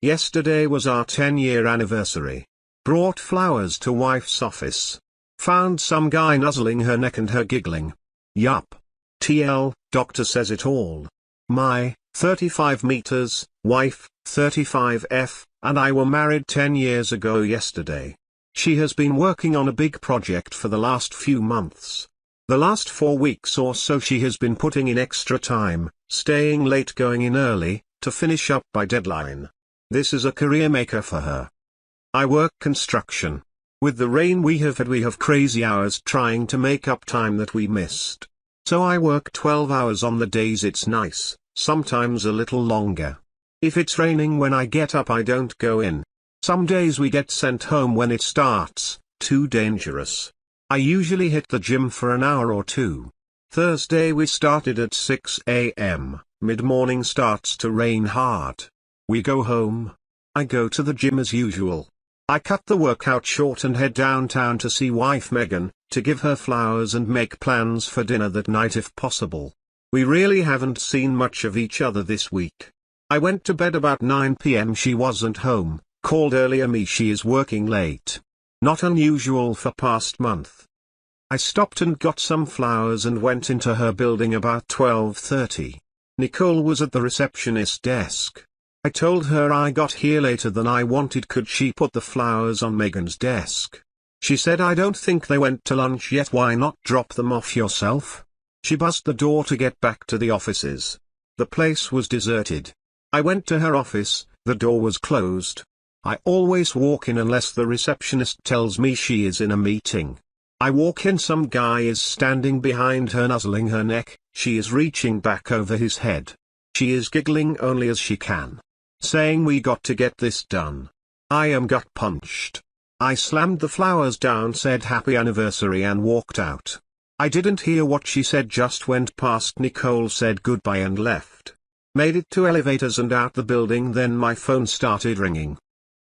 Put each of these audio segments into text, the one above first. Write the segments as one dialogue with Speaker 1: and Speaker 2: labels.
Speaker 1: Yesterday was our 10-year anniversary. Brought flowers to wife's office. Found some guy nuzzling her neck and her giggling. Yup. TL, doctor says it all. My, 35 meters, wife, 35F, and I were married 10 years ago yesterday. She has been working on a big project for the last few months. The last 4 weeks or so she has been putting in extra time, staying late going in early, to finish up by deadline. This is a career maker for her. I work construction. With the rain we have had we have crazy hours trying to make up time that we missed. So I work 12 hours on the days it's nice, sometimes a little longer. If it's raining when I get up I don't go in. Some days we get sent home when it starts, too dangerous. I usually hit the gym for an hour or two. Thursday we started at 6 a.m., mid-morning starts to rain hard. We go home. I go to the gym as usual. I cut the workout short and head downtown to see wife Megan, to give her flowers and make plans for dinner that night if possible. We really haven't seen much of each other this week. I went to bed about 9 p.m. She wasn't home, called earlier me she is working late. Not unusual for past month. I stopped and got some flowers and went into her building about 12:30. Nicole was at the receptionist desk. I told her I got here later than I wanted. Could she put the flowers on Megan's desk? She said I don't think they went to lunch yet. Why not drop them off yourself? She buzzed the door to get back to the offices. The place was deserted. I went to her office, the door was closed. I always walk in unless the receptionist tells me she is in a meeting. I walk in, some guy is standing behind her nuzzling her neck, she is reaching back over his head. She is giggling only as she can. Saying we got to get this done. I am gut punched. I slammed the flowers down, said happy anniversary and walked out. I didn't hear what she said, just went past Nicole, said goodbye and left. Made it to elevators and out the building, then my phone started ringing.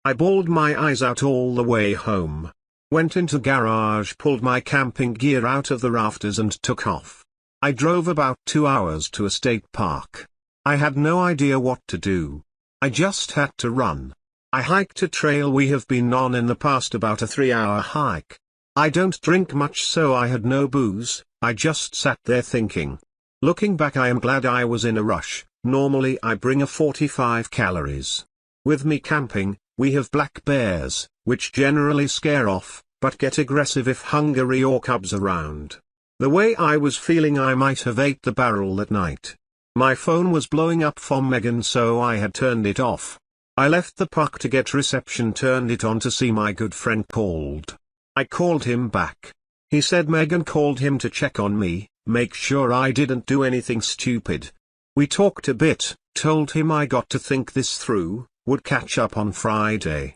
Speaker 1: I bawled my eyes out all the way home. Went into garage, pulled my camping gear out of the rafters and took off. I drove about 2 hours to a state park. I had no idea what to do. I just had to run. I hiked a trail we have been on in the past, about a 3-hour hike. I don't drink much, so I had no booze, I just sat there thinking. Looking back, I am glad I was in a rush. Normally I bring a 45 calories. With me camping, we have black bears, which generally scare off, but get aggressive if hungry or cubs around. The way I was feeling, I might have ate the barrel that night. My phone was blowing up from Megan, so I had turned it off. I left the park to get reception, turned it on to see my good friend called. I called him back. He said Megan called him to check on me, make sure I didn't do anything stupid. We talked a bit, told him I got to think this through, would catch up on Friday.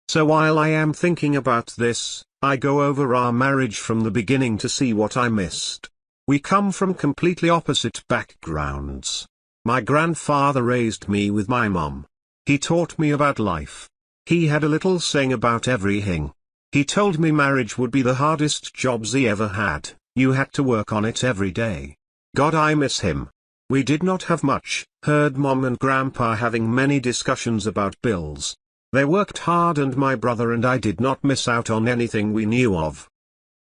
Speaker 1: So while I am thinking about this, I go over our marriage from the beginning to see what I missed. We come from completely opposite backgrounds. My grandfather raised me with my mom. He taught me about life. He had a little saying about everything. He told me marriage would be the hardest jobs he ever had, you had to work on it every day. God, I miss him. We did not have much, heard mom and grandpa having many discussions about bills. They worked hard and my brother and I did not miss out on anything we knew of.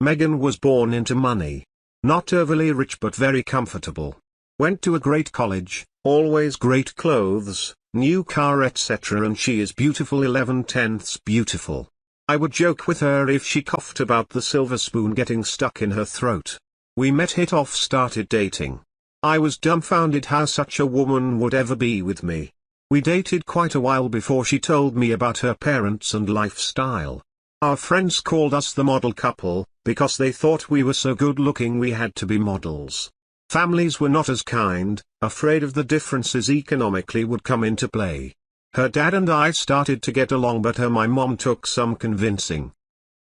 Speaker 1: Megan was born into money. Not overly rich but very comfortable. Went to a great college, always great clothes, new car etc., and she is beautiful, 11/10 beautiful. I would joke with her if she coughed about the silver spoon getting stuck in her throat. We met, hit off, started dating. I was dumbfounded how such a woman would ever be with me. We dated quite a while before she told me about her parents and lifestyle. Our friends called us the model couple, because they thought we were so good looking we had to be models. Families were not as kind, afraid of the differences economically would come into play. Her dad and I started to get along, but my mom took some convincing.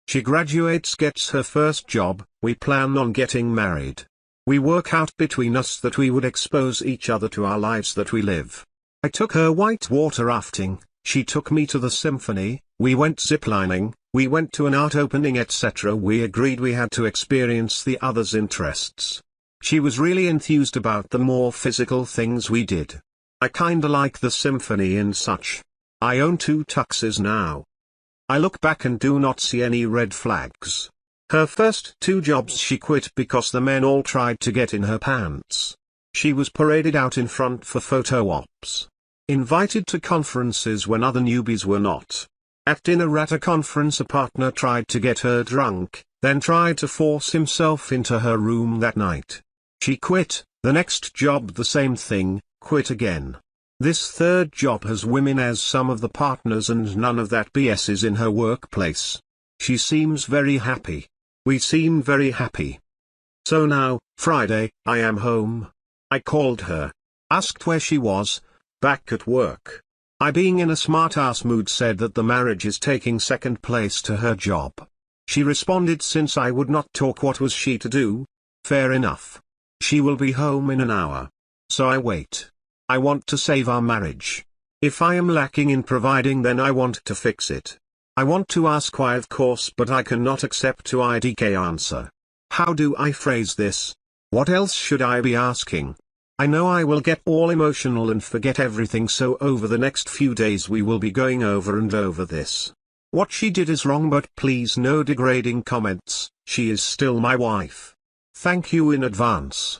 Speaker 1: She graduates, gets her first job, we plan on getting married. We work out between us that we would expose each other to our lives that we live. I took her whitewater rafting, she took me to the symphony, we went ziplining, we went to an art opening etc. We agreed we had to experience the other's interests. She was really enthused about the more physical things we did. I kinda like the symphony and such. I own 2 tuxes now. I look back and do not see any red flags. Her first 2 jobs she quit because the men all tried to get in her pants. She was paraded out in front for photo ops. Invited to conferences when other newbies were not. At dinner at a conference a partner tried to get her drunk, then tried to force himself into her room that night. She quit. The next job the same thing, quit again. This 3rd job has women as some of the partners and none of that BS is in her workplace. She seems very happy. We seem very happy. So now, Friday, I am home. I called her. Asked where she was. Back at work. I, being in a smart-ass mood, said that the marriage is taking 2nd place to her job. She responded since I would not talk, what was she to do? Fair enough. She will be home in an hour. So I wait. I want to save our marriage. If I am lacking in providing, then I want to fix it. I want to ask why, of course, but I cannot accept to IDK answer. How do I phrase this? What else should I be asking? I know I will get all emotional and forget everything, so over the next few days we will be going over and over this. What she did is wrong, but please no degrading comments, she is still my wife. Thank you in advance.